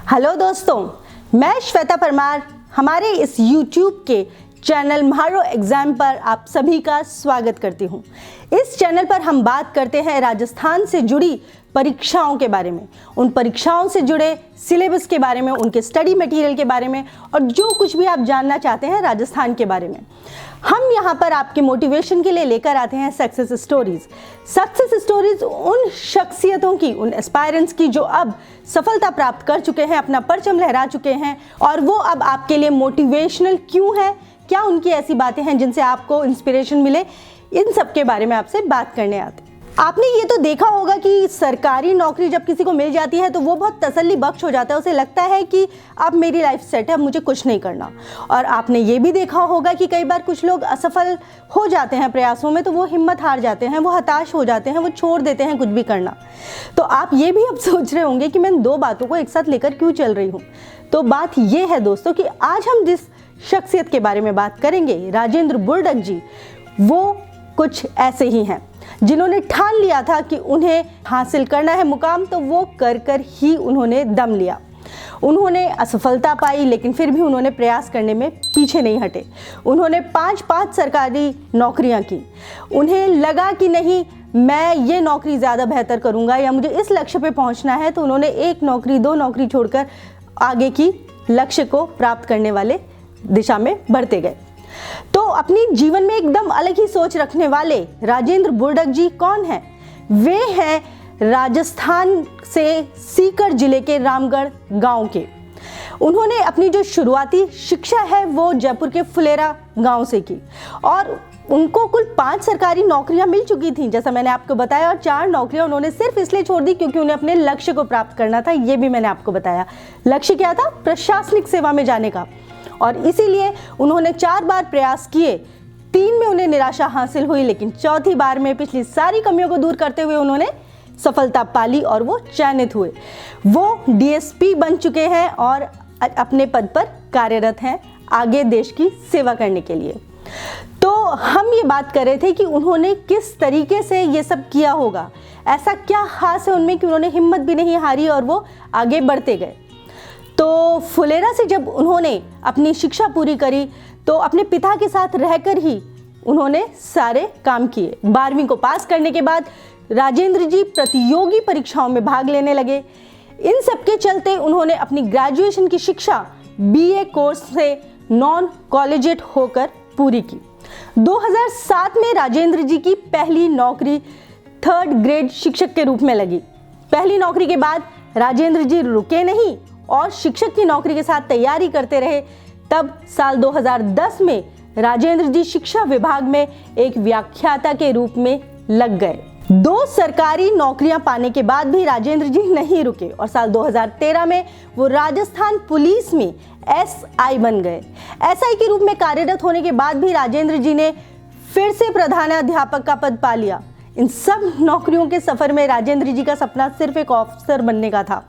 Hello दोस्तों, मैं श्वेता परमार हमारे इस YouTube के चैनल म्हारो एग्जाम पर आप सभी का स्वागत करती हूँ। इस चैनल पर हम बात करते हैं राजस्थान से जुड़ी परीक्षाओं के बारे में, उन परीक्षाओं से जुड़े सिलेबस के बारे में, उनके स्टडी मटेरियल के बारे में और जो कुछ भी आप जानना चाहते हैं राजस्थान के बारे में। हम यहाँ पर आपके मोटिवेशन के लिए लेकर आते हैं सक्सेस स्टोरीज उन शख्सियतों की, उन एस्पायरेंट्स की जो अब सफलता प्राप्त कर चुके हैं, अपना परचम लहरा चुके हैं और वो अब आपके लिए मोटिवेशनल क्यों है, क्या उनकी ऐसी बातें हैं जिनसे आपको इंस्पिरेशन मिले, इन सब के बारे में आपसे बात करने आते हैं। आपने ये तो देखा होगा कि सरकारी नौकरी जब किसी को मिल जाती है तो वो बहुत तसल्ली बख्श हो जाता है, उसे लगता है कि अब मेरी लाइफ सेट है, अब मुझे कुछ नहीं करना। और आपने ये भी देखा होगा कि कई बार कुछ लोग असफल हो जाते हैं प्रयासों में, तो वो हिम्मत हार जाते हैं, वो हताश हो जाते हैं, वो छोड़ देते हैं कुछ भी करना। तो आप ये भी अब सोच रहे होंगे कि मैं दो बातों को एक साथ लेकर क्यों चल रही हूँ। तो बात ये है दोस्तों कि आज हम जिस शख्सियत के बारे में बात करेंगे, राजेंद्र बुर्डक जी, वो कुछ ऐसे ही हैं जिन्होंने ठान लिया था कि उन्हें हासिल करना है मुकाम, तो वो कर ही उन्होंने दम लिया। उन्होंने असफलता पाई लेकिन फिर भी उन्होंने प्रयास करने में पीछे नहीं हटे। उन्होंने 5 सरकारी नौकरियां की। उन्हें लगा कि नहीं, मैं ये नौकरी ज़्यादा बेहतर करूंगा या मुझे इस लक्ष्य पे पहुंचना है, तो उन्होंने 1 नौकरी 2 नौकरी छोड़कर आगे की लक्ष्य को प्राप्त करने वाले दिशा में बढ़ते गए। तो अपनी जीवन में एकदम अलग ही सोच रखने वाले राजेंद्र बुर्डक जी कौन हैं? वे हैं राजस्थान से सीकर जिले के रामगढ़ गांव के। उन्होंने अपनी जो शुरुआती शिक्षा है वो जयपुर के फुलेरा गांव से की और उनको कुल 5 सरकारी नौकरियां मिल चुकी थी, जैसा मैंने आपको बताया, और 4 नौकरियां उन्होंने सिर्फ इसलिए छोड़ दी क्योंकि उन्हें अपने लक्ष्य को प्राप्त करना था। ये भी मैंने आपको बताया। लक्ष्य क्या था? प्रशासनिक सेवा में जाने का। और इसीलिए उन्होंने 4 बार प्रयास किए, 3 में उन्हें निराशा हासिल हुई, लेकिन चौथी बार में पिछली सारी कमियों को दूर करते हुए उन्होंने सफलता पाली और वो चयनित हुए। वो डीएसपी बन चुके हैं और अपने पद पर कार्यरत हैं आगे देश की सेवा करने के लिए। तो हम ये बात कर रहे थे कि उन्होंने किस तरीके से ये सब किया होगा, ऐसा क्या खास है उनमें कि उन्होंने हिम्मत भी नहीं हारी और वो आगे बढ़ते गए। तो फुलेरा से जब उन्होंने अपनी शिक्षा पूरी करी तो अपने पिता के साथ रहकर ही उन्होंने सारे काम किए। 12वीं को पास करने के बाद राजेंद्र जी प्रतियोगी परीक्षाओं में भाग लेने लगे। इन सब के चलते उन्होंने अपनी ग्रेजुएशन की शिक्षा बीए कोर्स से नॉन कॉलेजिएट होकर पूरी की। 2007 में राजेंद्र जी की पहली नौकरी 3rd ग्रेड शिक्षक के रूप में लगी। पहली नौकरी के बाद राजेंद्र जी रुके नहीं और शिक्षक की नौकरी के साथ तैयारी करते रहे। तब साल 2010 में राजेंद्र जी शिक्षा विभाग में एक व्याख्याता के रूप में लग गए। 2 सरकारी नौकरियां पाने के बाद भी राजेंद्र जी नहीं रुके और साल 2013 में वो राजस्थान पुलिस में एसआई बन गए। एसआई के रूप में कार्यरत होने के बाद भी राजेंद्र जी ने फिर से प्रधानाध्यापक का पद पा लिया। इन सब नौकरियों के सफर में राजेंद्र जी का सपना सिर्फ एक ऑफिसर बनने का था।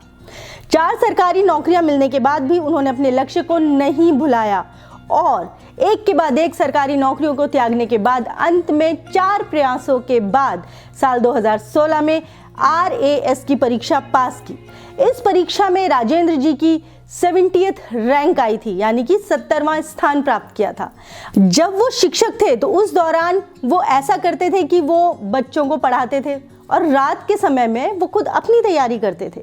4 सरकारी नौकरियां मिलने के बाद भी उन्होंने अपने लक्ष्य को नहीं भुलाया और एक के बाद एक सरकारी नौकरियों को त्यागने के बाद अंत में 4 प्रयासों के बाद साल 2016 में RAS की परीक्षा पास की। इस परीक्षा में राजेंद्र जी की 70th रैंक आई थी, यानी कि 70वां स्थान प्राप्त किया था। जब वो शिक्षक थे तो उस दौरान वो ऐसा करते थे कि वो बच्चों को पढ़ाते थे और रात के समय में वो खुद अपनी तैयारी करते थे।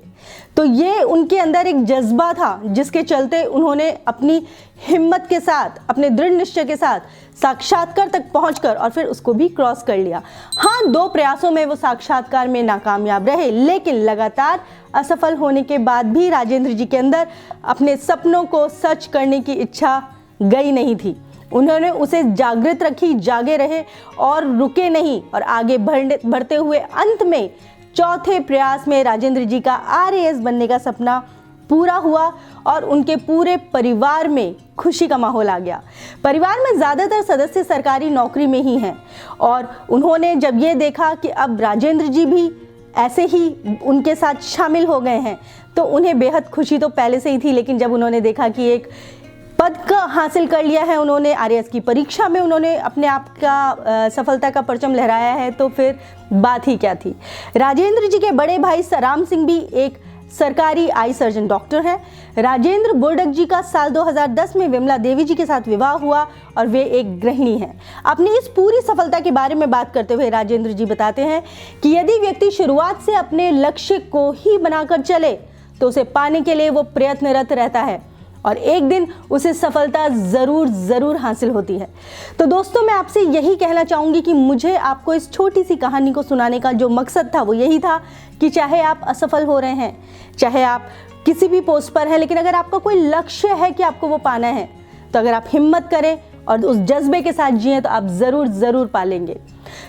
तो ये उनके अंदर एक जज्बा था जिसके चलते उन्होंने अपनी हिम्मत के साथ, अपने दृढ़ निश्चय के साथ साक्षात्कार तक पहुंचकर और फिर उसको भी क्रॉस कर लिया। हाँ, 2 प्रयासों में वो साक्षात्कार में नाकामयाब रहे, लेकिन लगातार असफल होने के बाद भी राजेंद्र जी के अंदर अपने सपनों को सच करने की इच्छा गई नहीं थी। उन्होंने उसे जागृत रखी, जागे रहे और रुके नहीं और आगे बढ़ते हुए अंत में 4थे प्रयास में राजेंद्र जी का RAS बनने का सपना पूरा हुआ और उनके पूरे परिवार में खुशी का माहौल आ गया। परिवार में ज़्यादातर सदस्य सरकारी नौकरी में ही हैं और उन्होंने जब ये देखा कि अब राजेंद्र जी भी ऐसे ही उनके साथ शामिल हो गए हैं तो उन्हें बेहद खुशी तो पहले से ही थी, लेकिन जब उन्होंने देखा कि एक पद का हासिल कर लिया है, उन्होंने RAS की परीक्षा में उन्होंने अपने आप का सफलता का परचम लहराया है, तो फिर बात ही क्या थी। राजेंद्र जी के बड़े भाई सराम सिंह भी एक सरकारी आई सर्जन डॉक्टर हैं। राजेंद्र बोर्डक जी का साल 2010 में विमला देवी जी के साथ विवाह हुआ और वे एक गृहिणी हैं। अपनी इस पूरी सफलता के बारे में बात करते हुए राजेंद्र जी बताते हैं कि यदि व्यक्ति शुरुआत से अपने लक्ष्य को ही बनाकर चले तो उसे पाने के लिए वो प्रयत्नरत रहता है और एक दिन उसे सफलता ज़रूर हासिल होती है। तो दोस्तों, मैं आपसे यही कहना चाहूँगी कि मुझे आपको इस छोटी सी कहानी को सुनाने का जो मकसद था वो यही था कि चाहे आप असफल हो रहे हैं, चाहे आप किसी भी पोस्ट पर हैं, लेकिन अगर आपका कोई लक्ष्य है कि आपको वो पाना है, तो अगर आप हिम्मत करें और उस जज्बे के साथ जिएं तो आप ज़रूर पालेंगे।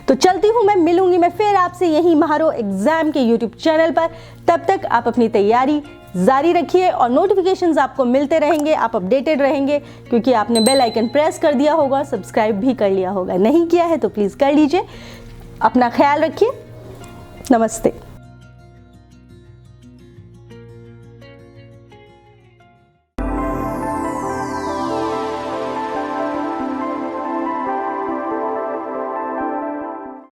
तो चलती हूँ, मैं मिलूंगी मैं फिर आपसे यही म्हारो एग्जाम के यूट्यूब चैनल पर। तब तक आप अपनी तैयारी जारी रखिए और नोटिफिकेशंस आपको मिलते रहेंगे, आप अपडेटेड रहेंगे, क्योंकि आपने बेल आइकन प्रेस कर दिया होगा, सब्सक्राइब भी कर लिया होगा। नहीं किया है तो प्लीज़ कर लीजिए। अपना ख्याल रखिए। नमस्ते।